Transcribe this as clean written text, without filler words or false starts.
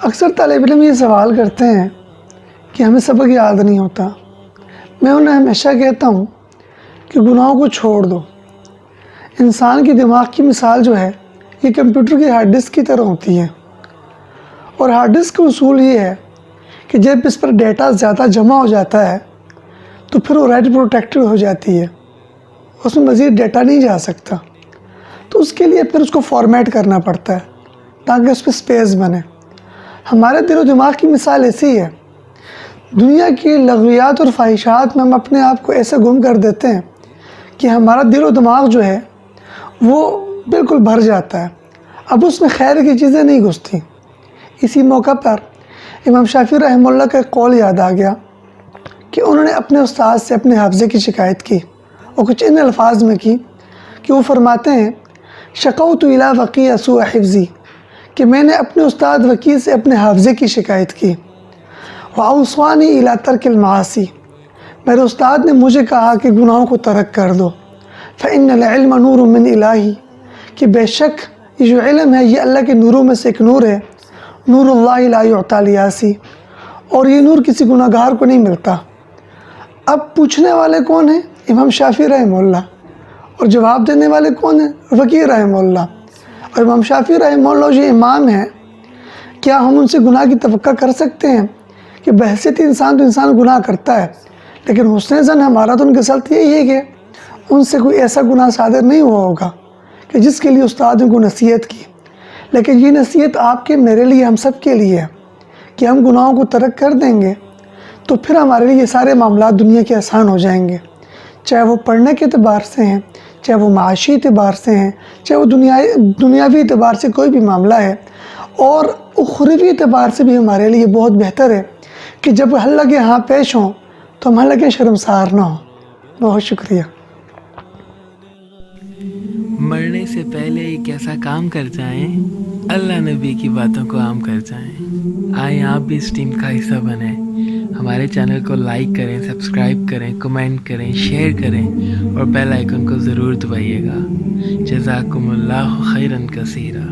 اکثر طالب علم یہ سوال کرتے ہیں کہ ہمیں سبق یاد نہیں ہوتا۔ میں انہیں ہمیشہ کہتا ہوں کہ گناہوں کو چھوڑ دو۔ انسان کے دماغ کی مثال جو ہے یہ کمپیوٹر کی ہارڈ ڈسک کی طرح ہوتی ہے، اور ہارڈ ڈسک کا اصول یہ ہے کہ جب اس پر ڈیٹا زیادہ جمع ہو جاتا ہے تو پھر وہ رائٹ پروٹیکٹڈ ہو جاتی ہے، اس میں مزید ڈیٹا نہیں جا سکتا، تو اس کے لیے پھر اس کو فارمیٹ کرنا پڑتا ہے تاکہ اس پہ سپیس بنے۔ ہمارے دل و دماغ کی مثال ایسی ہے، دنیا کی لغویات اور خواہشات میں ہم اپنے آپ کو ایسے گم کر دیتے ہیں کہ ہمارا دل و دماغ جو ہے وہ بالکل بھر جاتا ہے، اب اس میں خیر کی چیزیں نہیں گھستی۔ اسی موقع پر امام شافعی رحمہ اللہ کا ایک قول یاد آ گیا کہ انہوں نے اپنے استاد سے اپنے حافظے کی شکایت کی، اور کچھ ان الفاظ میں کی کہ وہ فرماتے ہیں شکوت الی وقیع سوء حفظی، کہ میں نے اپنے استاد وقیع سے اپنے حافظے کی شکایت کی۔ وَأَوْصَانِي إِلَىٰ تَرْكِ الْمَعَاصِي، میرے استاد نے مجھے کہا کہ گناہوں کو ترک کر دو۔ فَإِنَّ الْعِلْمَ نُورٌ مِّنْ إِلَٰهِ، کہ بے شک یہ جو علم ہے یہ اللہ کے نوروں میں سے ایک نور ہے۔ نور اللہ لا یعطیٰ لِعَاصٍ، اور یہ نور کسی گناہ گار کو نہیں ملتا۔ اب پوچھنے والے کون ہیں؟ امام شافعی رحمہ اللہ، اور جواب دینے والے کون ہیں؟ وقیع رحمہ اللہ۔ اور امام شافعی رحمہ اللہ جو امام ہیں، کیا ہم ان سے گناہ کی توقع کر سکتے ہیں؟ کہ بحیثیت انسان تو انسان گناہ کرتا ہے، لیکن حسن ظن ہمارا تو ان کے ساتھ یہی ہے کہ ان سے کوئی ایسا گناہ صادر نہیں ہوا ہوگا کہ جس کے لیے استاد نے کو نصیحت کی۔ لیکن یہ نصیحت آپ کے، میرے لیے، ہم سب کے لیے ہے کہ ہم گناہوں کو ترک کر دیں گے تو پھر ہمارے لیے یہ سارے معاملات دنیا کے آسان ہو جائیں گے، چاہے وہ پڑھنے کے اعتبار سے ہیں، چاہے وہ معاشی اعتبار سے ہیں، چاہے وہ دنیاوی اعتبار سے کوئی بھی معاملہ ہے، اور اخروی اعتبار سے بھی ہمارے لیے بہت بہتر ہے کہ جب اللہ کے ہاں پیش ہوں تو ہم اللہ کے شرمسار نہ ہوں۔ بہت شکریہ۔ مرنے سے پہلے ایک ایسا کام کر جائیں، اللہ نبی کی باتوں کو عام کر جائیں۔ آئیں آپ بھی اس ٹیم کا حصہ بنیں، ہمارے چینل کو لائک کریں، سبسکرائب کریں، کمنٹ کریں، شیئر کریں، اور بیل آئیکن کو ضرور دبائیے گا۔ جزاکم اللہ خیرا کثیرا۔